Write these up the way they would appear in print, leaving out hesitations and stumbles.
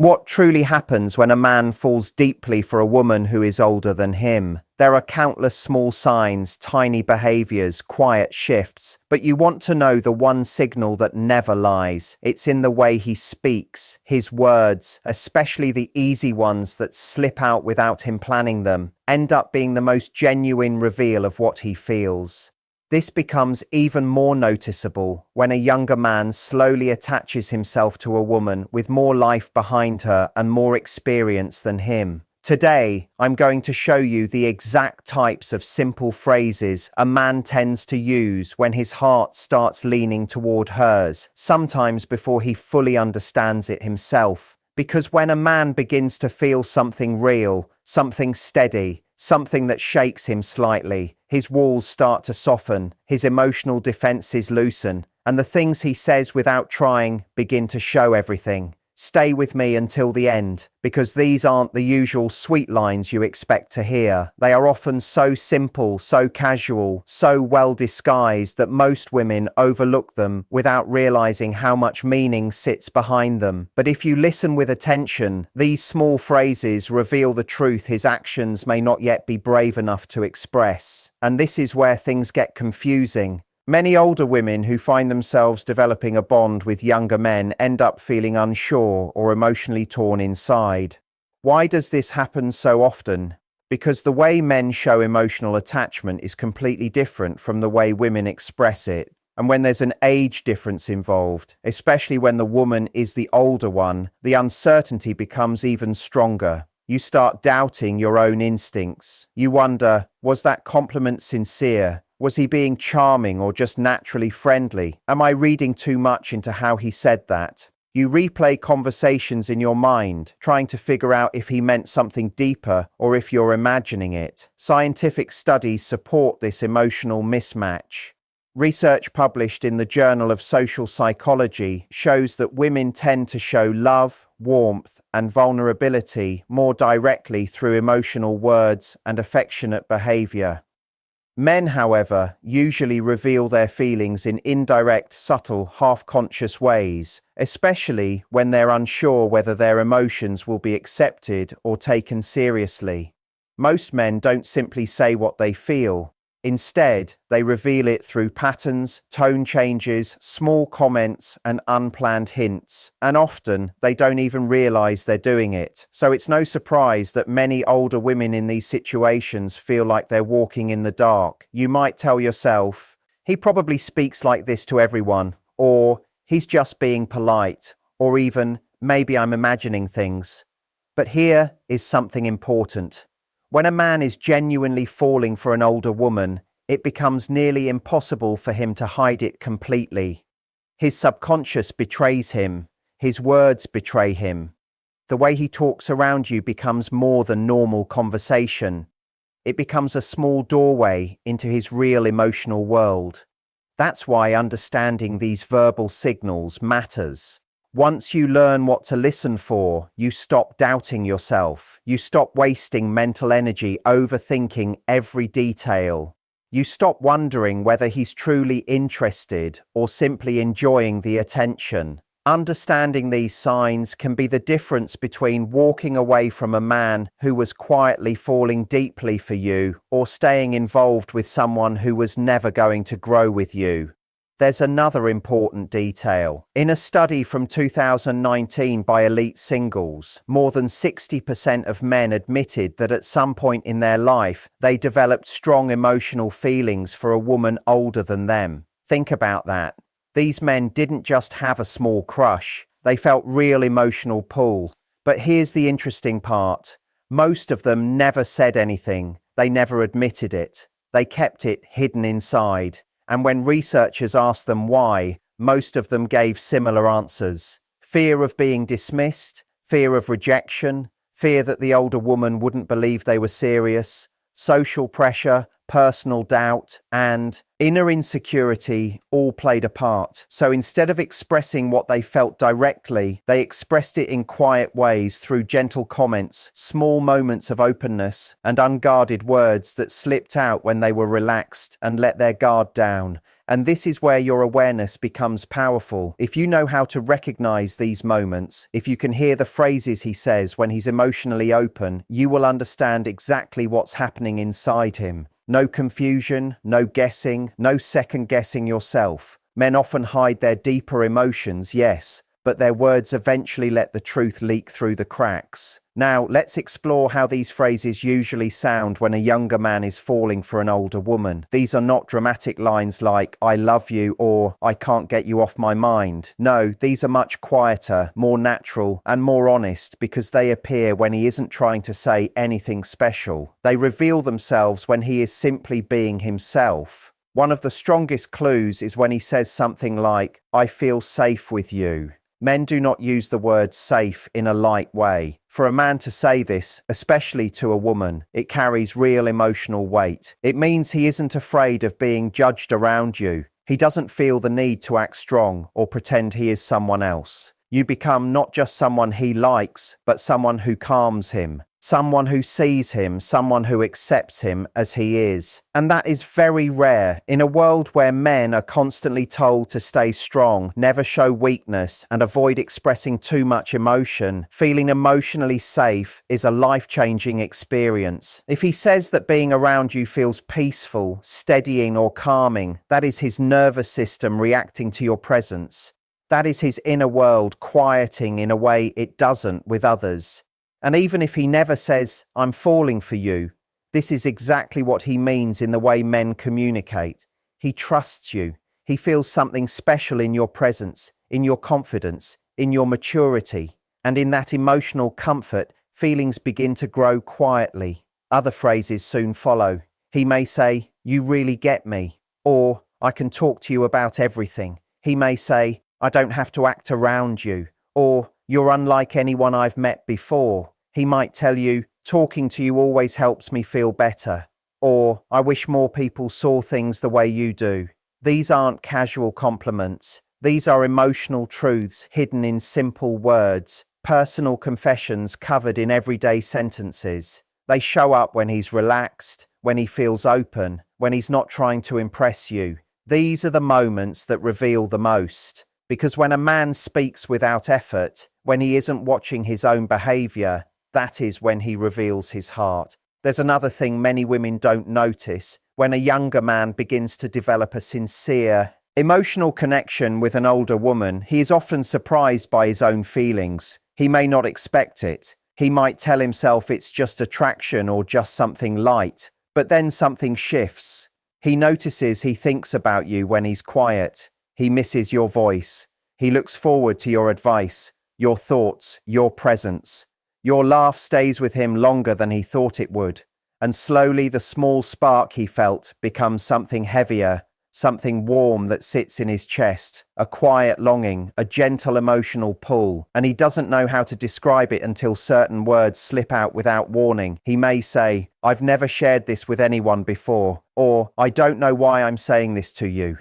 What truly happens when a man falls deeply for a woman who is older than him? There are countless small signs, tiny behaviors, quiet shifts, but you want to know the one signal that never lies. It's in the way he speaks, his words, especially the easy ones that slip out without him planning them, end up being the most genuine reveal of what he feels. This becomes even more noticeable when a younger man slowly attaches himself to a woman with more life behind her and more experience than him. Today, I'm going to show you the exact types of simple phrases a man tends to use when his heart starts leaning toward hers, sometimes before he fully understands it himself. Because when a man begins to feel something real, something steady, something that shakes him slightly, his walls start to soften, his emotional defenses loosen, and the things he says without trying begin to show everything. Stay with me until the end, because these aren't the usual sweet lines you expect to hear. They are often so simple, so casual, so well disguised that most women overlook them without realizing how much meaning sits behind them. But if you listen with attention, these small phrases reveal the truth his actions may not yet be brave enough to express. And this is where things get confusing. Many older women who find themselves developing a bond with younger men end up feeling unsure or emotionally torn inside. Why does this happen so often? Because the way men show emotional attachment is completely different from the way women express it. And when there's an age difference involved, especially when the woman is the older one, the uncertainty becomes even stronger. You start doubting your own instincts. You wonder, was that compliment sincere? Was he being charming or just naturally friendly? Am I reading too much into how he said that? You replay conversations in your mind, trying to figure out if he meant something deeper or if you're imagining it. Scientific studies support this emotional mismatch. Research published in the Journal of Social Psychology shows that women tend to show love, warmth, and vulnerability more directly through emotional words and affectionate behavior. Men, however, usually reveal their feelings in indirect, subtle, half-conscious ways, especially when they're unsure whether their emotions will be accepted or taken seriously. Most men don't simply say what they feel. Instead, they reveal it through patterns, tone changes, small comments, and unplanned hints. And often, they don't even realize they're doing it. So it's no surprise that many older women in these situations feel like they're walking in the dark. You might tell yourself, he probably speaks like this to everyone, or he's just being polite, or even, maybe I'm imagining things. But here is something important. When a man is genuinely falling for an older woman, it becomes nearly impossible for him to hide it completely. His subconscious betrays him. His words betray him. The way he talks around you becomes more than normal conversation. It becomes a small doorway into his real emotional world. That's why understanding these verbal signals matters. Once you learn what to listen for, you stop doubting yourself. You stop wasting mental energy overthinking every detail. You stop wondering whether he's truly interested or simply enjoying the attention. Understanding these signs can be the difference between walking away from a man who was quietly falling deeply for you or staying involved with someone who was never going to grow with you. There's another important detail. In a study from 2019 by Elite Singles, more than 60% of men admitted that at some point in their life, they developed strong emotional feelings for a woman older than them. Think about that. These men didn't just have a small crush, they felt real emotional pull. But here's the interesting part. Most of them never said anything. They never admitted it. They kept it hidden inside. And when researchers asked them why, most of them gave similar answers. Fear of being dismissed, fear of rejection, fear that the older woman wouldn't believe they were serious, social pressure, personal doubt, and inner insecurity all played a part. So instead of expressing what they felt directly, they expressed it in quiet ways through gentle comments, small moments of openness, and unguarded words that slipped out when they were relaxed and let their guard down. And this is where your awareness becomes powerful. If you know how to recognize these moments, if you can hear the phrases he says when he's emotionally open, you will understand exactly what's happening inside him. No confusion, no guessing, no second guessing yourself. Men often hide their deeper emotions, yes, but their words eventually let the truth leak through the cracks. Now, let's explore how these phrases usually sound when a younger man is falling for an older woman. These are not dramatic lines like, "I love you" or "I can't get you off my mind." No, these are much quieter, more natural, and more honest because they appear when he isn't trying to say anything special. They reveal themselves when he is simply being himself. One of the strongest clues is when he says something like, "I feel safe with you." Men do not use the word safe in a light way. For a man to say this, especially to a woman, it carries real emotional weight. It means he isn't afraid of being judged around you. He doesn't feel the need to act strong or pretend he is someone else. You become not just someone he likes, but someone who calms him. Someone who sees him, someone who accepts him as he is. And that is very rare. In a world where men are constantly told to stay strong, never show weakness, and avoid expressing too much emotion, feeling emotionally safe is a life-changing experience. If he says that being around you feels peaceful, steadying, or calming, that is his nervous system reacting to your presence. That is his inner world quieting in a way it doesn't with others. And even if he never says, "I'm falling for you," this is exactly what he means in the way men communicate. He trusts you. He feels something special in your presence, in your confidence, in your maturity. And in that emotional comfort, feelings begin to grow quietly. Other phrases soon follow. He may say, "You really get me," or "I can talk to you about everything." He may say, "I don't have to act around you," or "You're unlike anyone I've met before." He might tell you, "Talking to you always helps me feel better," or "I wish more people saw things the way you do." These aren't casual compliments. These are emotional truths hidden in simple words, personal confessions covered in everyday sentences. They show up when he's relaxed, when he feels open, when he's not trying to impress you. These are the moments that reveal the most. Because when a man speaks without effort, when he isn't watching his own behavior, that is when he reveals his heart. There's another thing many women don't notice. When a younger man begins to develop a sincere, emotional connection with an older woman, he is often surprised by his own feelings. He may not expect it. He might tell himself it's just attraction or just something light, but then something shifts. He notices he thinks about you when he's quiet. He misses your voice. He looks forward to your advice, your thoughts, your presence. Your laugh stays with him longer than he thought it would. And slowly the small spark he felt becomes something heavier, something warm that sits in his chest, a quiet longing, a gentle emotional pull. And he doesn't know how to describe it until certain words slip out without warning. He may say, "I've never shared this with anyone before," or "I don't know why I'm saying this to you."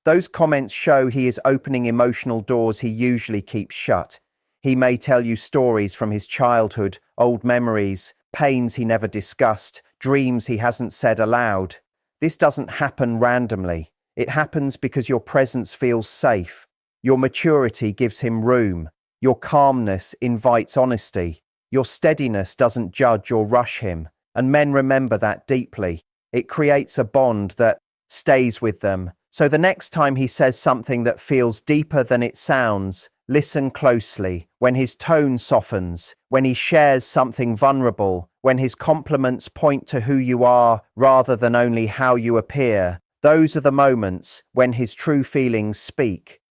Those comments show he is opening emotional doors he usually keeps shut. He may tell you stories from his childhood, old memories, pains he never discussed, dreams he hasn't said aloud. This doesn't happen randomly. It happens because your presence feels safe. Your maturity gives him room. Your calmness invites honesty. Your steadiness doesn't judge or rush him. And men remember that deeply. It creates a bond that stays with them. So the next time he says something that feels deeper than it sounds, listen closely. When his tone softens, when he shares something vulnerable, when his compliments point to who you are rather than only how you appear, those are the moments when his true feelings speak.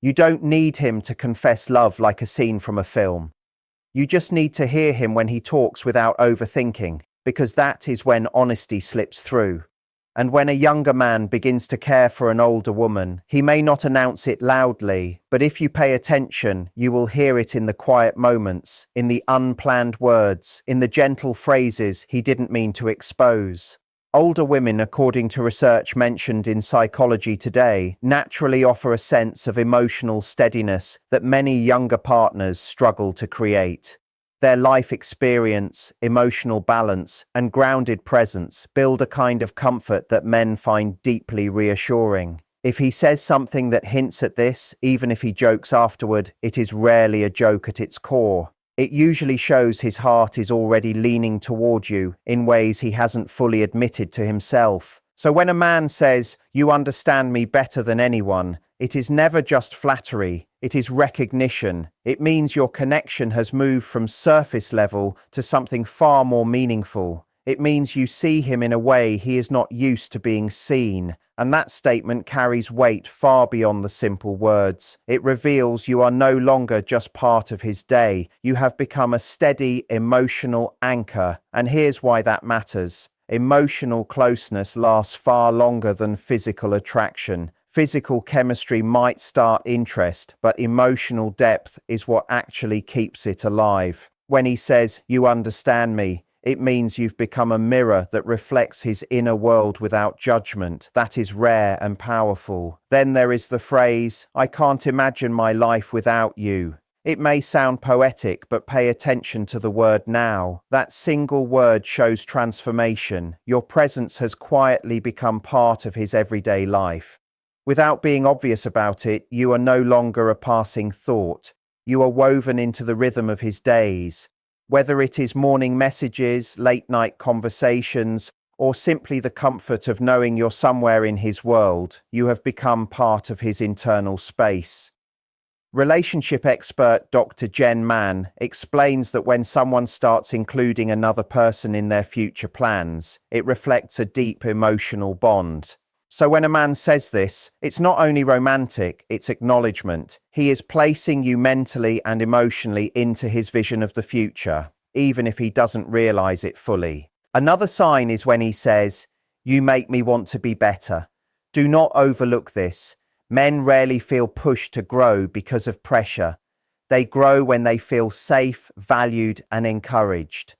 You don't need him to confess love like a scene from a film. You just need to hear him when he talks without overthinking, because that is when honesty slips through. And when a younger man begins to care for an older woman, he may not announce it loudly, but if you pay attention, you will hear it in the quiet moments, in the unplanned words, in the gentle phrases he didn't mean to expose. Older women, according to research mentioned in Psychology Today, naturally offer a sense of emotional steadiness that many younger partners struggle to create. Their life experience, emotional balance, and grounded presence build a kind of comfort that men find deeply reassuring. If he says something that hints at this, even if he jokes afterward, it is rarely a joke at its core. It usually shows his heart is already leaning toward you in ways he hasn't fully admitted to himself. So when a man says, "You understand me better than anyone," it is never just flattery, it is recognition. It means your connection has moved from surface level to something far more meaningful. It means you see him in a way he is not used to being seen, and that statement carries weight far beyond the simple words. It reveals you are no longer just part of his day. You have become a steady, emotional anchor, and here's why that matters. Emotional closeness lasts far longer than physical attraction. Physical chemistry might start interest, but emotional depth is what actually keeps it alive. When he says, "You understand me," it means you've become a mirror that reflects his inner world without judgment. That is rare and powerful. Then there is the phrase, "I can't imagine my life without you." It may sound poetic, but pay attention to the word now. That single word shows transformation. Your presence has quietly become part of his everyday life. Without being obvious about it, you are no longer a passing thought. You are woven into the rhythm of his days. Whether it is morning messages, late-night conversations, or simply the comfort of knowing you're somewhere in his world, you have become part of his internal space. Relationship expert Dr. Jen Mann explains that when someone starts including another person in their future plans, it reflects a deep emotional bond. So when a man says this, it's not only romantic, it's acknowledgement. He is placing you mentally and emotionally into his vision of the future, even if he doesn't realize it fully. Another sign is when he says, "You make me want to be better." Do not overlook this. Men rarely feel pushed to grow because of pressure. They grow when they feel safe, valued, and encouraged.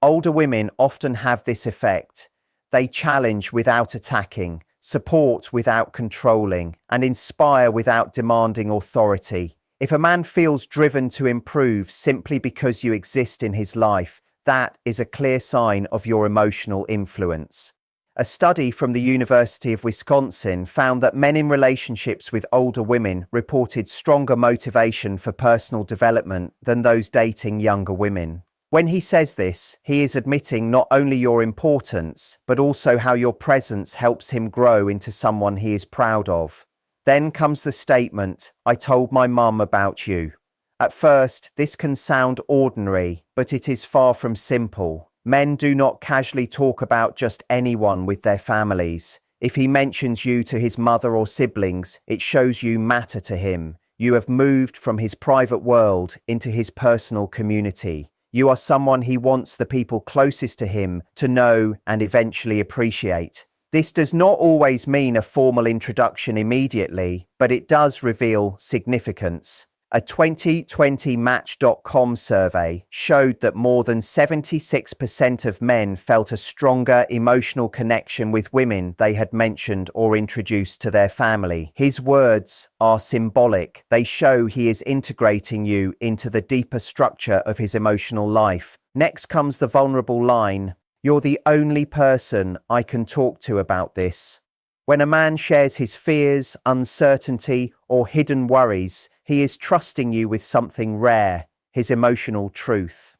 Older women often have this effect. They challenge without attacking, support without controlling, and inspire without demanding authority. If a man feels driven to improve simply because you exist in his life, that is a clear sign of your emotional influence. A study from the University of Wisconsin found that men in relationships with older women reported stronger motivation for personal development than those dating younger women. When he says this, he is admitting not only your importance, but also how your presence helps him grow into someone he is proud of. Then comes the statement, "I told my mum about you." At first, this can sound ordinary, but it is far from simple. Men do not casually talk about just anyone with their families. If he mentions you to his mother or siblings, it shows you matter to him. You have moved from his private world into his personal community. You are someone he wants the people closest to him to know and eventually appreciate. This does not always mean a formal introduction immediately, but it does reveal significance. A 2020 Match.com survey showed that more than 76% of men felt a stronger emotional connection with women they had mentioned or introduced to their family. His words are symbolic. They show he is integrating you into the deeper structure of his emotional life. Next comes the vulnerable line, "You're the only person I can talk to about this." When a man shares his fears, uncertainty, or hidden worries, he is trusting you with something rare, his emotional truth.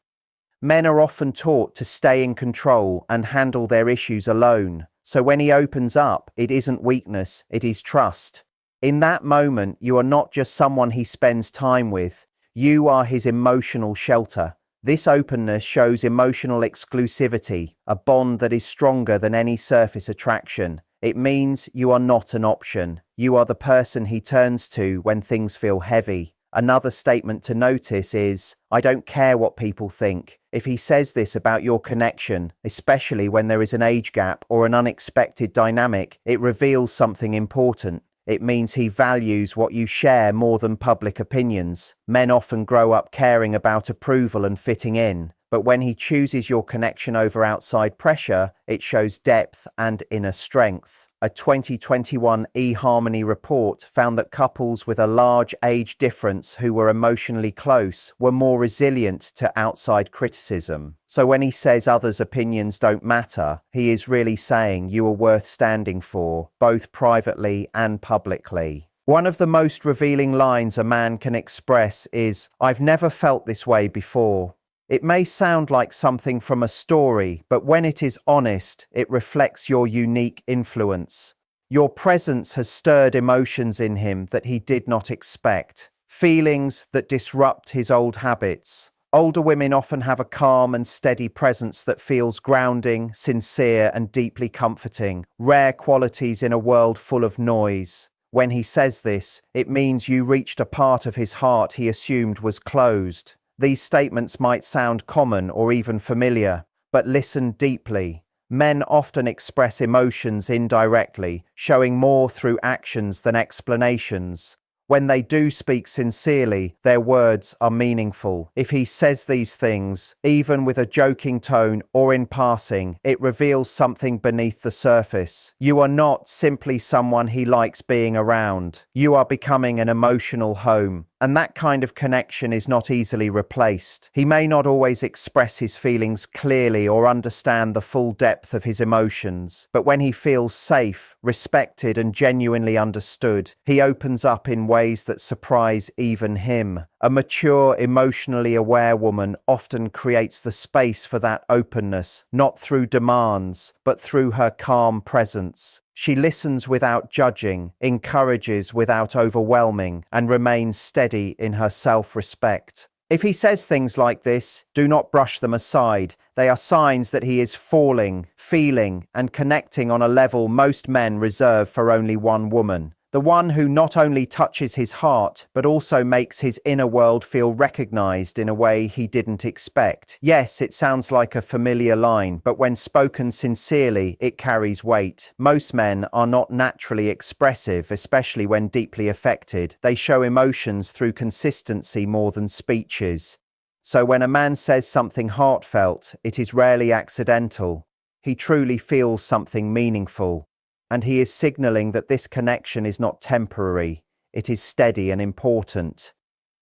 Men are often taught to stay in control and handle their issues alone. So when he opens up, it isn't weakness, it is trust. In that moment, you are not just someone he spends time with, you are his emotional shelter. This openness shows emotional exclusivity, a bond that is stronger than any surface attraction. It means you are not an option. You are the person he turns to when things feel heavy. Another statement to notice is, "I don't care what people think." If he says this about your connection, especially when there is an age gap or an unexpected dynamic, it reveals something important. It means he values what you share more than public opinions. Men often grow up caring about approval and fitting in. But when he chooses your connection over outside pressure, it shows depth and inner strength. A 2021 eHarmony report found that couples with a large age difference who were emotionally close were more resilient to outside criticism. So when he says others' opinions don't matter, he is really saying you are worth standing for, both privately and publicly. One of the most revealing lines a man can express is, "I've never felt this way before." It may sound like something from a story, but when it is honest, it reflects your unique influence. Your presence has stirred emotions in him that he did not expect, feelings that disrupt his old habits. Older women often have a calm and steady presence that feels grounding, sincere, and deeply comforting, rare qualities in a world full of noise. When he says this, it means you reached a part of his heart he assumed was closed. These statements might sound common or even familiar, but listen deeply. Men often express emotions indirectly, showing more through actions than explanations. When they do speak sincerely, their words are meaningful. If he says these things, even with a joking tone or in passing, it reveals something beneath the surface. You are not simply someone he likes being around. You are becoming an emotional home. And that kind of connection is not easily replaced. He may not always express his feelings clearly or understand the full depth of his emotions, but when he feels safe, respected, and genuinely understood, he opens up in ways that surprise even him. A mature, emotionally aware woman often creates the space for that openness, not through demands, but through her calm presence. She listens without judging, encourages without overwhelming, and remains steady in her self-respect. If he says things like this, do not brush them aside. They are signs that he is falling, feeling, and connecting on a level most men reserve for only one woman. The one who not only touches his heart, but also makes his inner world feel recognized in a way he didn't expect. Yes, it sounds like a familiar line, but when spoken sincerely, it carries weight. Most men are not naturally expressive, especially when deeply affected. They show emotions through consistency more than speeches. So when a man says something heartfelt, it is rarely accidental. He truly feels something meaningful. And he is signaling that this connection is not temporary, it is steady and important.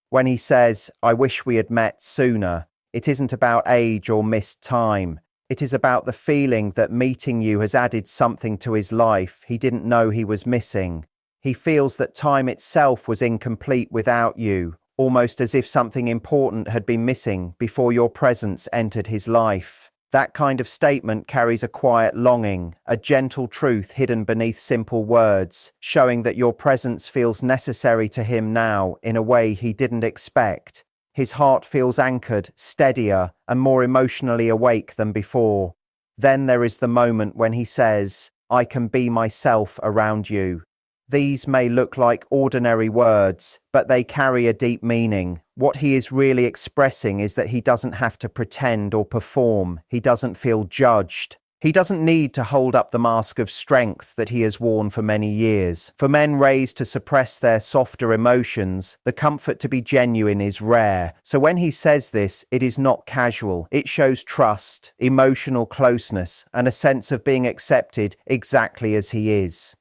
When he says, "I wish we had met sooner," it isn't about age or missed time. It is about the feeling that meeting you has added something to his life he didn't know he was missing. He feels that time itself was incomplete without you, almost as if something important had been missing before your presence entered his life. That kind of statement carries a quiet longing, a gentle truth hidden beneath simple words, showing that your presence feels necessary to him now in a way he didn't expect. His heart feels anchored, steadier, and more emotionally awake than before. Then there is the moment when he says, "I can be myself around you." These may look like ordinary words, but they carry a deep meaning. What he is really expressing is that he doesn't have to pretend or perform. He doesn't feel judged. He doesn't need to hold up the mask of strength that he has worn for many years. For men raised to suppress their softer emotions, the comfort to be genuine is rare. So when he says this, it is not casual. It shows trust, emotional closeness, and a sense of being accepted exactly as he is.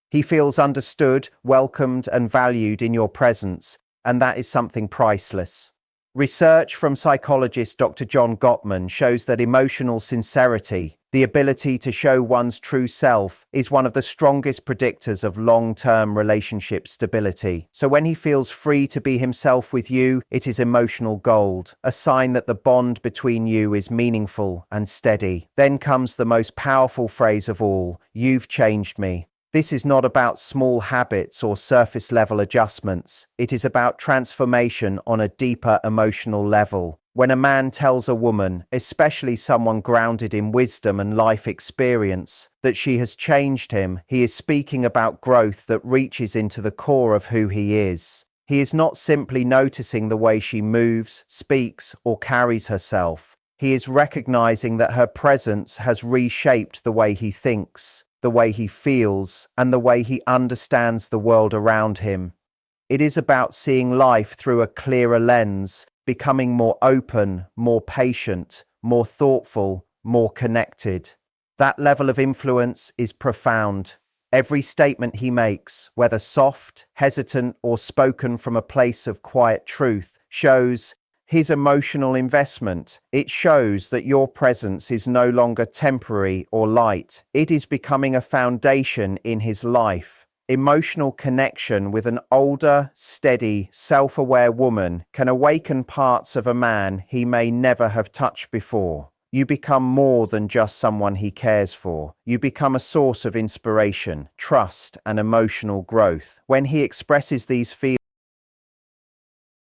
He feels understood, welcomed, and valued in your presence, and that is something priceless. Research from psychologist Dr. John Gottman shows that emotional sincerity, the ability to show one's true self, is one of the strongest predictors of long-term relationship stability. So when he feels free to be himself with you, it is emotional gold, a sign that the bond between you is meaningful and steady. Then comes the most powerful phrase of all, "You've changed me." This is not about small habits or surface-level adjustments. It is about transformation on a deeper emotional level. When a man tells a woman, especially someone grounded in wisdom and life experience, that she has changed him, he is speaking about growth that reaches into the core of who he is. He is not simply noticing the way she moves, speaks, or carries herself. He is recognizing that her presence has reshaped the way he thinks, the way he feels, and the way he understands the world around him. It is about seeing life through a clearer lens, becoming more open, more patient, more thoughtful, more connected. That level of influence is profound. Every statement he makes, whether soft, hesitant, or spoken from a place of quiet truth, shows his emotional investment. It shows that your presence is no longer temporary or light. It is becoming a foundation in his life. Emotional connection with an older, steady, self-aware woman can awaken parts of a man he may never have touched before. You become more than just someone he cares for. You become a source of inspiration, trust, and emotional growth. When he expresses these feelings,